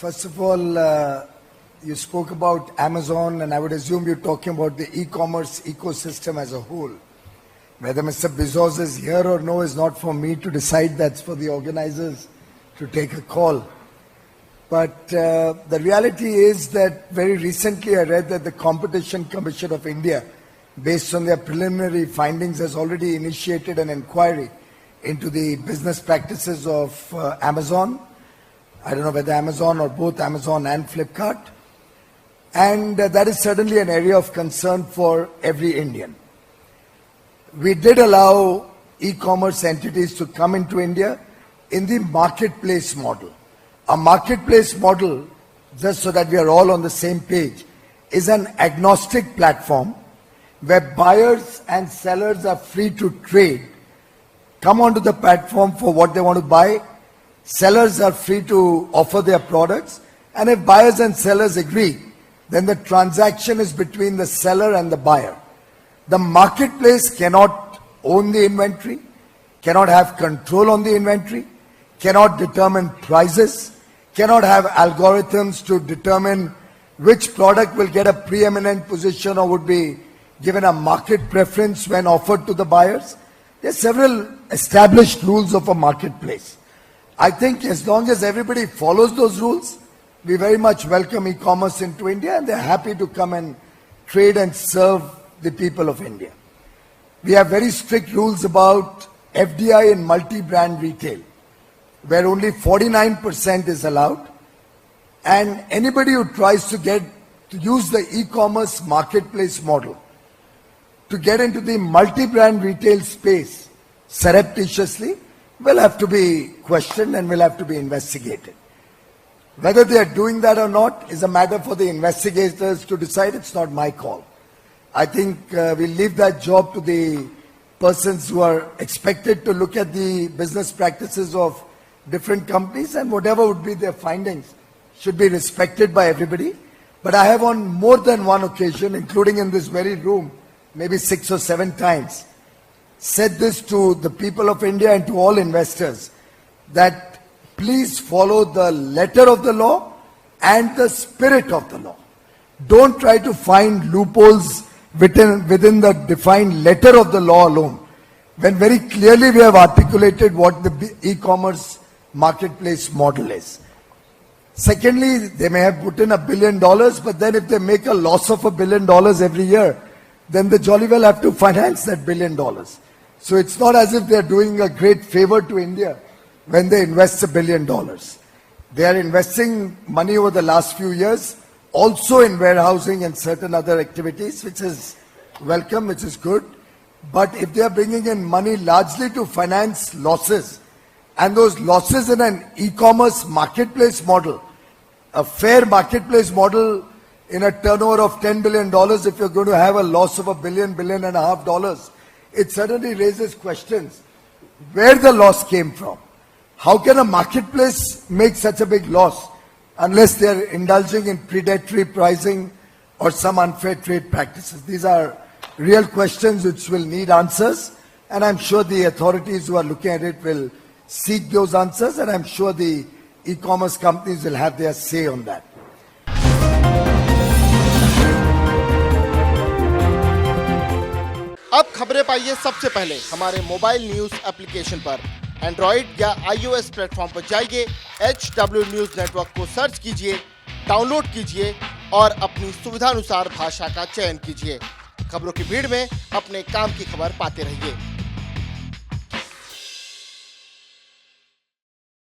First of all, you spoke about Amazon, and I would assume you're talking about the e-commerce ecosystem as a whole. Whether Mr. Bezos is here or no is not for me to decide. That's for the organizers to take a call. But the reality is that very recently I read that the Competition Commission of India, based on their preliminary findings, has already initiated an inquiry into the business practices of Amazon. I don't know whether Amazon or both Amazon and Flipkart. And that is certainly an area of concern for every Indian. We did allow e-commerce entities to come into India in the marketplace model. A marketplace model, just so that we are all on the same page, is an agnostic platform where buyers and sellers are free to trade, come onto the platform for what they want to buy. Sellers are free to offer their products, and if buyers and sellers agree, then the transaction is between the seller and the buyer. The marketplace cannot own the inventory, cannot have control on the inventory, cannot determine prices, cannot have algorithms to determine which product will get a preeminent position or would be given a market preference when offered to the buyers. There are several established rules of a marketplace. I think as long as everybody follows those rules, we very much welcome e-commerce into India, and they're happy to come and trade and serve the people of India. We have very strict rules about FDI in multi-brand retail, where only 49% is allowed, and anybody who tries to use the e-commerce marketplace model to get into the multi-brand retail space surreptitiously will have to be questioned and will have to be investigated. Whether they are doing that or not is a matter for the investigators to decide. It's not my call. I think we'll leave that job to the persons who are expected to look at the business practices of different companies, and whatever would be their findings should be respected by everybody. But I have on more than one occasion, including in this very room, maybe 6 or 7 times, said this to the people of India and to all investors, that please follow the letter of the law and the spirit of the law. Don't try to find loopholes within the defined letter of the law alone, when very clearly we have articulated what the e-commerce marketplace model is. Secondly, they may have put in $1 billion, but then if they make a loss of $1 billion every year, then they jolly well have to finance that $1 billion. So it's not as if they're doing a great favor to India when they invest $1 billion. They are investing money over the last few years, also in warehousing and certain other activities, which is welcome, which is good. But if they are bringing in money largely to finance losses, and those losses in an e-commerce marketplace model, a fair marketplace model in a turnover of $10 billion, if you're going to have a loss of $1 billion, $1.5 billion, it certainly raises questions where the loss came from. How can a marketplace make such a big loss unless they're indulging in predatory pricing or some unfair trade practices? These are real questions which will need answers, and I'm sure the authorities who are looking at it will seek those answers, and I'm sure the e-commerce companies will have their say on that. अब खबरें पाइए सबसे पहले हमारे mobile news application पर। Android या iOS platform पर जाइए, HW न्यूज नेटवर्क को सर्च कीजिए, डाउनलोड कीजिए और अपनी सुविधानुसार भाषा का चयन कीजिए। खबरों की भीड़ में अपने काम की खबर पाते रहिए।